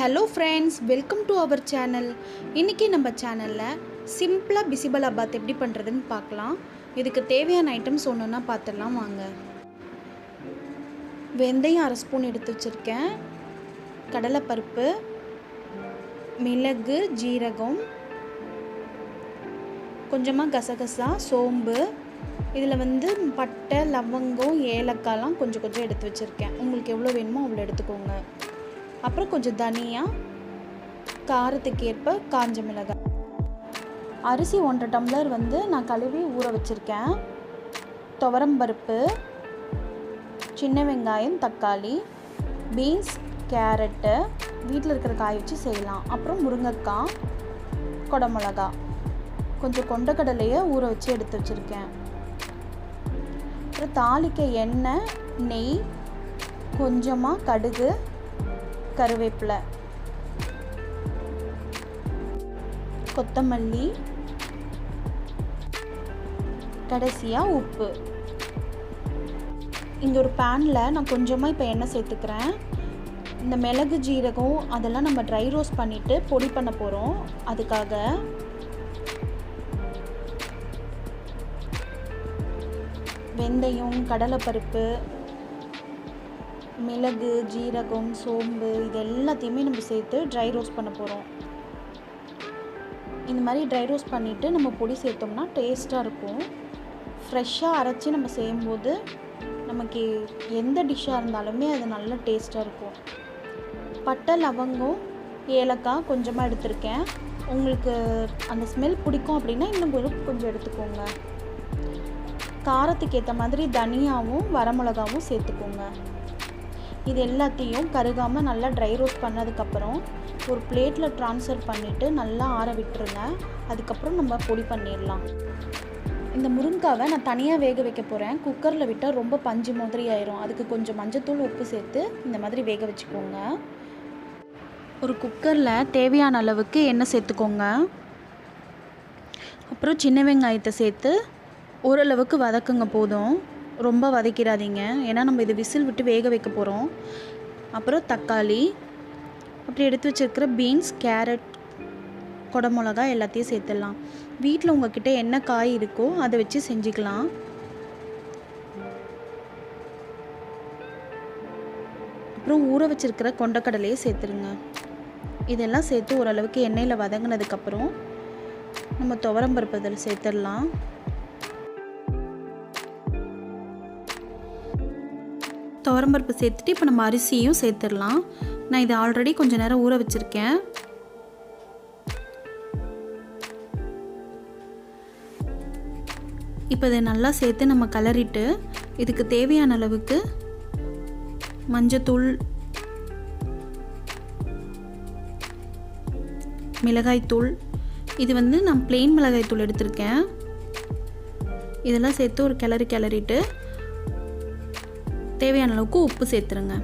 Hello friends, welcome to our channel. இன்னைக்கு நம்ம சேனல்ல சிம்பிளா bisibelebath எப்படி பண்றதுன்னு பார்க்கலாம். இதுக்கு தேவையான ஐட்டம்ஸ் ஒவ்வொண்ணா பார்த்துடலாம் வாங்க. வெந்தயம் 1/2 ஸ்பூன் எடுத்து வச்சிருக்கேன். கடலை பருப்பு, மிளகு, ஜீரகம், கொஞ்சமா கசகசா, சோம்பு, இதில் பட்டை, லவங்கம், ஏலக்காய்லாம் கொஞ்சம் கொஞ்சம் எடுத்து வச்சிருக்கேன். உங்களுக்கு எவ்வளோ வேணுமோ அவ்வளோ எடுத்துக்கோங்க. அப்புறம் கொஞ்சம் தனியா, காரத்துக்கு ஏற்ப காஞ்ச மிளகாய். அரிசி 1.5 டம்ளர் நான் கழுவி ஊற வச்சுருக்கேன். துவரம்பருப்பு, சின்ன வெங்காயம், தக்காளி, பீன்ஸ், கேரட்டு, வீட்டில் இருக்கிற காய் வச்சு செய்யலாம். அப்புறம் முருங்கைக்காய், குடமிளகா, கொஞ்சம் கொண்டக்கடலையை ஊற வச்சு எடுத்து வச்சுருக்கேன். அப்புறம் தாளிக்க எண்ணெய், நெய், கொஞ்சமாக கடுகு, கருவேப்பிலை, கொத்தமல்லி, கடைசியாக உப்பு. இங்கே ஒரு பேனில் நான் கொஞ்சமாக இப்போ எண்ணெய் சேர்த்துக்கிறேன். இந்த மிளகு, ஜீரகம் அதெல்லாம் நம்ம ட்ரை ரோஸ்ட் பண்ணிவிட்டு பொடி பண்ண போகிறோம். அதுக்காக வெந்தயம், கடலைப்பருப்பு, மிளகு, ஜீரகம், சோம்பு இது எல்லாத்தையுமே நம்ம சேர்த்து ட்ரை ரோஸ்ட் பண்ண போகிறோம். இந்த மாதிரி ட்ரை ரோஸ்ட் பண்ணிவிட்டு நம்ம பொடி சேர்த்தோம்னா டேஸ்ட்டாக இருக்கும். ஃப்ரெஷ்ஷாக அரைச்சி நம்ம செய்யும்போது நமக்கு எந்த டிஷ்ஷாக இருந்தாலுமே அது நல்ல டேஸ்ட்டாக இருக்கும். பட்டை, லவங்கம், ஏலக்காய் கொஞ்சமாக எடுத்திருக்கேன். உங்களுக்கு அந்த ஸ்மெல் பிடிக்கும் அப்படின்னா இன்னும் கொஞ்சம் எடுத்துக்கோங்க. காரத்துக்கு ஏற்ற மாதிரி தனியாவும் வரமிளகாவும் சேர்த்துக்கோங்க. இது எல்லாத்தையும் கருகாமல் நல்லா ட்ரை ரோஸ்ட் பண்ணதுக்கப்புறம் ஒரு பிளேட்டில் ட்ரான்ஸ்ஃபர் பண்ணிவிட்டு நல்லா ஆற விட்டுருங்க. அதுக்கப்புறம் நம்ம பொடி பண்ணிடலாம். இந்த முருங்காவை நான் தனியாக வேக வைக்க போகிறேன். குக்கரில் விட்டால் ரொம்ப பஞ்சு மாதிரி ஆயிரும். அதுக்கு கொஞ்சம் மஞ்சத்தூள், உப்பு சேர்த்து இந்த மாதிரி வேக வச்சுக்கோங்க. ஒரு குக்கரில் தேவையான அளவுக்கு எண்ணெய் சேர்த்துக்கோங்க. அப்புறம் சின்ன வெங்காயத்தை சேர்த்து ஓரளவுக்கு வதக்குங்க. போதும், ரொம்ப வதக்கிடாதீங்க. ஏன்னா நம்ம இதை விசில் விட்டு வேக வைக்க போகிறோம். அப்புறம் தக்காளி, அப்படி எடுத்து வச்சுருக்கிற பீன்ஸ், கேரட், குடமிளகா எல்லாத்தையும் சேர்த்துடலாம். வீட்டில் உங்கள்கிட்ட என்ன காய் இருக்கோ அதை வச்சு செஞ்சுக்கலாம். அப்புறம் ஊற வச்சுருக்கிற கொண்டக்கடலையை சேர்த்துருங்க. இதெல்லாம் சேர்த்து ஓரளவுக்கு எண்ணெயில் வதங்கினதுக்கப்புறம் நம்ம துவரம்பருப்பு இதில் சேர்த்துடலாம். துவரம்பருப்பு சேர்த்துட்டு இப்போ நம்ம அரிசியும் சேர்த்துடலாம். நான் இதை ஆல்ரெடி கொஞ்சம் நேரம் ஊற வச்சுருக்கேன். இப்போ இதை நல்லா சேர்த்து நம்ம கிளறிட்டு இதுக்கு தேவையான அளவுக்கு மஞ்சத்தூள், மிளகாய்த்தூள், இது நான் பிளெயின் மிளகாய்த்தூள் எடுத்திருக்கேன். இதெல்லாம் சேர்த்து ஒரு கிளறிட்டு தேவையான அளவுக்கு உப்பு சேர்த்துருங்க.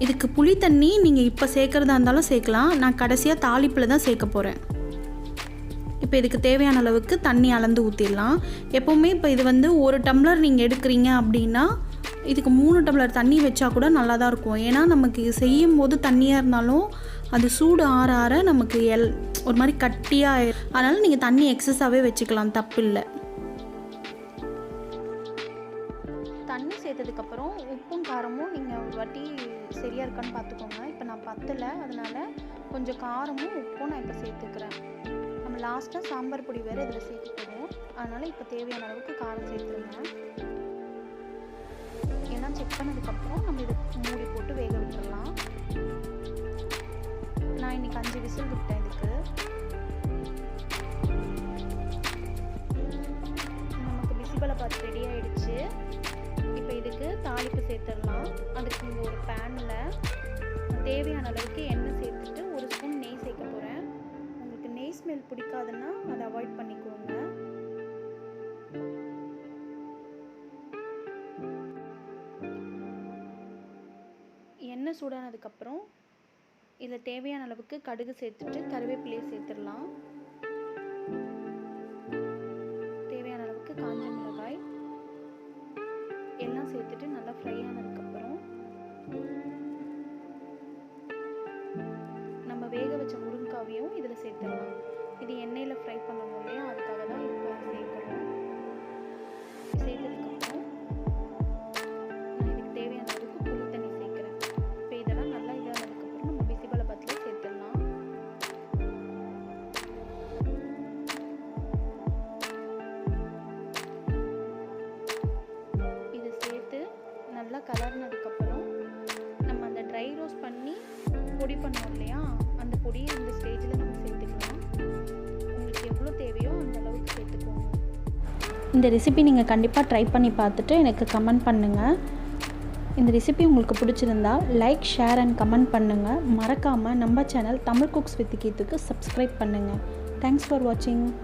இதுக்கு புளி தண்ணி நீங்கள் இப்போ சேர்க்குறதா இருந்தாலும் சேர்க்கலாம். நான் கடைசியாக தாளிப்பில் தான் சேர்க்க போகிறேன். இப்போ இதுக்கு தேவையான அளவுக்கு தண்ணி அளந்து ஊற்றிடலாம். எப்போவுமே இப்போ இது 1 டம்ளர் நீங்கள் எடுக்கிறீங்க அப்படின்னா இதுக்கு 3 டம்ளர் தண்ணி வச்சா கூட நல்லா தான் இருக்கும். ஏன்னா நமக்கு செய்யும் போது தண்ணியாக இருந்தாலும் அது சூடு ஆற ஆற நமக்கு ஒரு மாதிரி கட்டியாக, அதனால் நீங்கள் தண்ணி எக்ஸஸாகவே வச்சுக்கலாம், தப்பு இல்லை. தண்ணி சேர்த்ததுக்கப்புறம் உப்பும் காரமும் நீங்கள் ஒரு வாட்டி சரியாக இருக்கான்னு பார்த்துக்கோங்க. இப்போ நான் பத்தலை, அதனால் கொஞ்சம் காரமும் உப்பும் நான் இப்போ சேர்த்துக்கிறேன். நம்ம லாஸ்ட்டாக சாம்பார் பொடி வேறு இதில் சேர்க்க போகிறோம். அதனால் இப்போ தேவையான அளவுக்கு காரம் சேர்த்துருங்க. ஏன்னா செக் பண்ணதுக்கப்புறம் நம்ம இதை மூடி போட்டு வேக விட்டுடலாம். நான் இன்றைக்கி 5 விசில் விட்டேன். இதுக்கு நமக்கு bisibelebath ரெடி ஆகிடுச்சு. இப்போ இதுக்கு தாளிப்பு சேர்த்துடலாம். அதுக்கு இங்கே ஒரு பேனில் தேவையான அளவுக்கு எண்ணெய் சேர்த்துட்டு 1 ஸ்பூன் நெய் சேர்க்க போகிறேன். உங்களுக்கு நெய் ஸ்மெல் பிடிக்காதுன்னா அதை அவாய்ட் பண்ணிக்கோங்க. எண்ணெய் சூடானதுக்கப்புறம் இதில் தேவையான அளவுக்கு கடுகு சேர்த்துட்டு கருவேப்பிலையை சேர்த்துடலாம். தேவையான அளவுக்கு காஞ்ச மிளகாய் எல்லாம் சேர்த்துட்டு நல்லா ஃப்ரை ஆனதுக்கப்புறம் நம்ம வேக வச்ச முருங்கைக்காவையும் இதில் சேர்த்துடலாம். இது எண்ணெயில் ஃப்ரை பண்ணணும் இல்லையா, அதுக்காக தான் இப்போ சேர்க்குறோம். சேர்த்ததுக்கப்புறம் நான் இதுக்கு தேவையான அளவுக்கு புளி தண்ணி சேர்க்குறேன். இப்போ இதெல்லாம் நல்லா இதானதுக்கப்புறம் நம்ம பிசிபெலபாத்தில் சேர்த்துடலாம். இது சேர்த்து நல்லா கலர்னதுக்கப்புறம் நம்ம அந்த ட்ரை ரோஸ்ட் பண்ணி பொடி பண்ணோம் இல்லையா, அந்த பொடியை இந்த ஸ்டேஜில் நம்ம சேர்த்துக்கலாம். உங்களுக்கு எவ்வளோ தேவையோ அந்த அளவுக்கு சேர்த்துக்கோங்க. இந்த ரெசிபி நீங்கள் கண்டிப்பாக ட்ரை பண்ணி பார்த்துட்டு எனக்கு கமெண்ட் பண்ணுங்கள். இந்த ரெசிபி உங்களுக்கு பிடிச்சிருந்தா லைக், ஷேர் அண்ட் கமெண்ட் பண்ணுங்கள். மறக்காமல் நம்ம சேனல் தமிழ் குக்ஸ் வித் கீத்துக்கு சப்ஸ்கிரைப் பண்ணுங்கள். தேங்க்ஸ் ஃபார் வாட்சிங்.